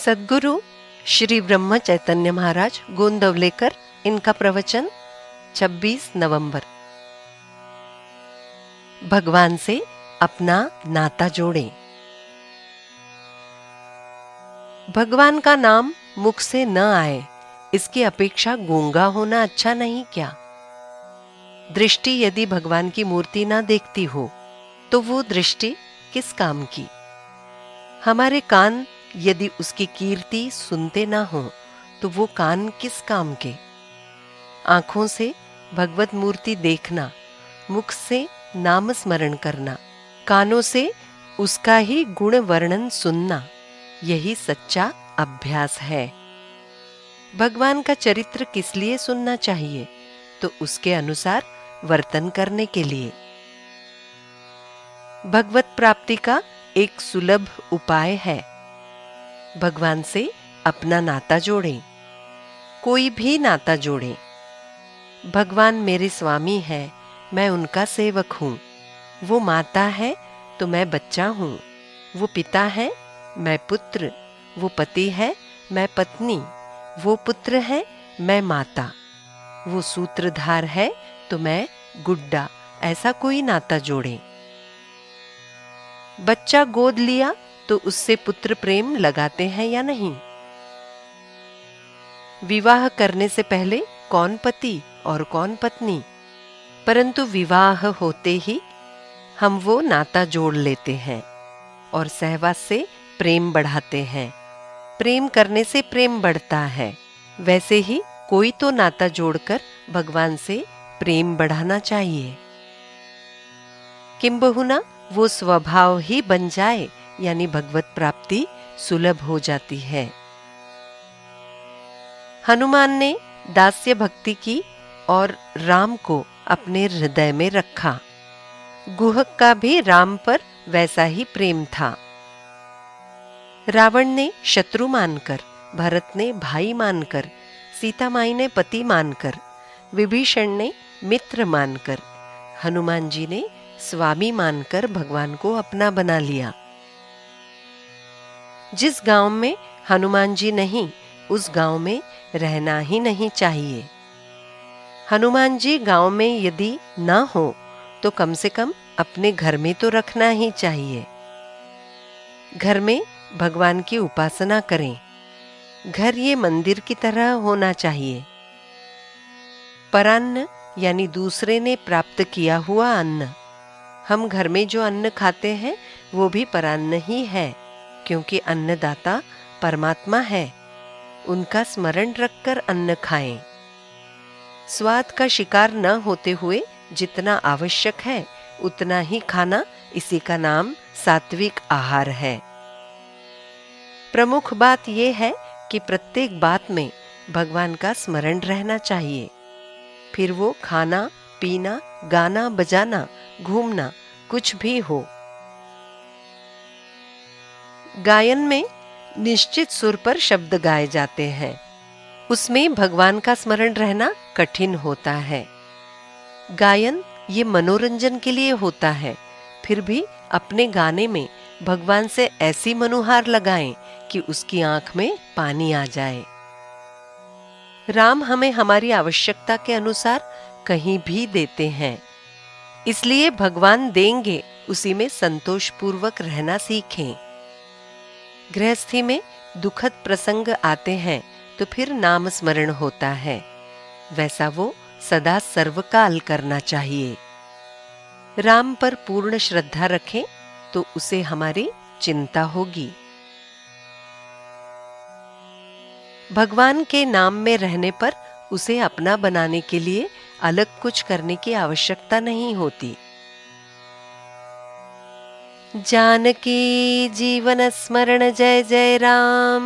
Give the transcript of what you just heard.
सद्गुरु श्री ब्रह्म चैतन्य महाराज गोंदवलेकर, इनका प्रवचन 26 नवंबर। भगवान से अपना नाता जोड़ें। भगवान का नाम मुख से न आए, इसकी अपेक्षा गूंगा होना अच्छा नहीं क्या? दृष्टि यदि भगवान की मूर्ति ना देखती हो तो वो दृष्टि किस काम की? हमारे कान यदि उसकी कीर्ति सुनते ना हो तो वो कान किस काम के? आंखों से भगवत मूर्ति देखना, मुख से नाम स्मरण करना, कानों से उसका ही गुण वर्णन सुनना, यही सच्चा अभ्यास है। भगवान का चरित्र किस लिए सुनना चाहिए? तो उसके अनुसार वर्तन करने के लिए। भगवत प्राप्ति का एक सुलभ उपाय है, भगवान से अपना नाता जोड़ें। कोई भी नाता जोड़ें। भगवान मेरे स्वामी है, मैं उनका सेवक हूँ। वो माता है तो मैं बच्चा हूँ। वो पिता है, मैं पुत्र। वो पति है, मैं पत्नी। वो पुत्र है, मैं माता। वो सूत्रधार है तो मैं गुड्डा। ऐसा कोई नाता जोड़ें। बच्चा गोद लिया तो उससे पुत्र प्रेम लगाते हैं या नहीं? विवाह करने से पहले कौन पति और कौन पत्नी, परंतु विवाह होते ही हम वो नाता जोड़ लेते हैं और सहवास से प्रेम बढ़ाते हैं। प्रेम करने से प्रेम बढ़ता है। वैसे ही कोई तो नाता जोड़कर भगवान से प्रेम बढ़ाना चाहिए। किंबहुना वो स्वभाव ही बन जाए, यानी भगवत प्राप्ति सुलभ हो जाती है। हनुमान ने दास्य भक्ति की और राम को अपने हृदय में रखा। गुहक का भी राम पर वैसा ही प्रेम था। रावण ने शत्रु मानकर, भरत ने भाई मानकर, सीता माई ने पति मानकर, विभीषण ने मित्र मानकर, हनुमान जी ने स्वामी मानकर भगवान को अपना बना लिया। जिस गांव में हनुमान जी नहीं, उस गांव में रहना ही नहीं चाहिए। हनुमान जी गांव में यदि ना हो तो कम से कम अपने घर में तो रखना ही चाहिए। घर में भगवान की उपासना करें। घर ये मंदिर की तरह होना चाहिए। परान्न यानी दूसरे ने प्राप्त किया हुआ अन्न। हम घर में जो अन्न खाते हैं वो भी परान्न ही है, क्योंकि अन्नदाता परमात्मा है। उनका स्मरण रखकर अन्न खाएं। स्वाद का शिकार न होते हुए जितना आवश्यक है उतना ही खाना, इसी का नाम सात्विक आहार है। प्रमुख बात यह है कि प्रत्येक बात में भगवान का स्मरण रहना चाहिए। फिर वो खाना, पीना, गाना, बजाना, घूमना कुछ भी हो। गायन में निश्चित सुर पर शब्द गाए जाते हैं। उसमें भगवान का स्मरण रहना कठिन होता है। गायन ये मनोरंजन के लिए होता है, फिर भी अपने गाने में भगवान से ऐसी मनुहार लगाएं कि उसकी आंख में पानी आ जाए। राम हमें हमारी आवश्यकता के अनुसार कहीं भी देते हैं, इसलिए भगवान देंगे उसी में संतोषपूर्वक रहना सीखें। गृहस्थी में दुखद प्रसंग आते हैं तो फिर नाम स्मरण होता है, वैसा वो सदा सर्वकाल करना चाहिए। राम पर पूर्ण श्रद्धा रखें तो उसे हमारी चिंता होगी। भगवान के नाम में रहने पर उसे अपना बनाने के लिए अलग कुछ करने की आवश्यकता नहीं होती। जानकी जीवन स्मरण जय जय राम।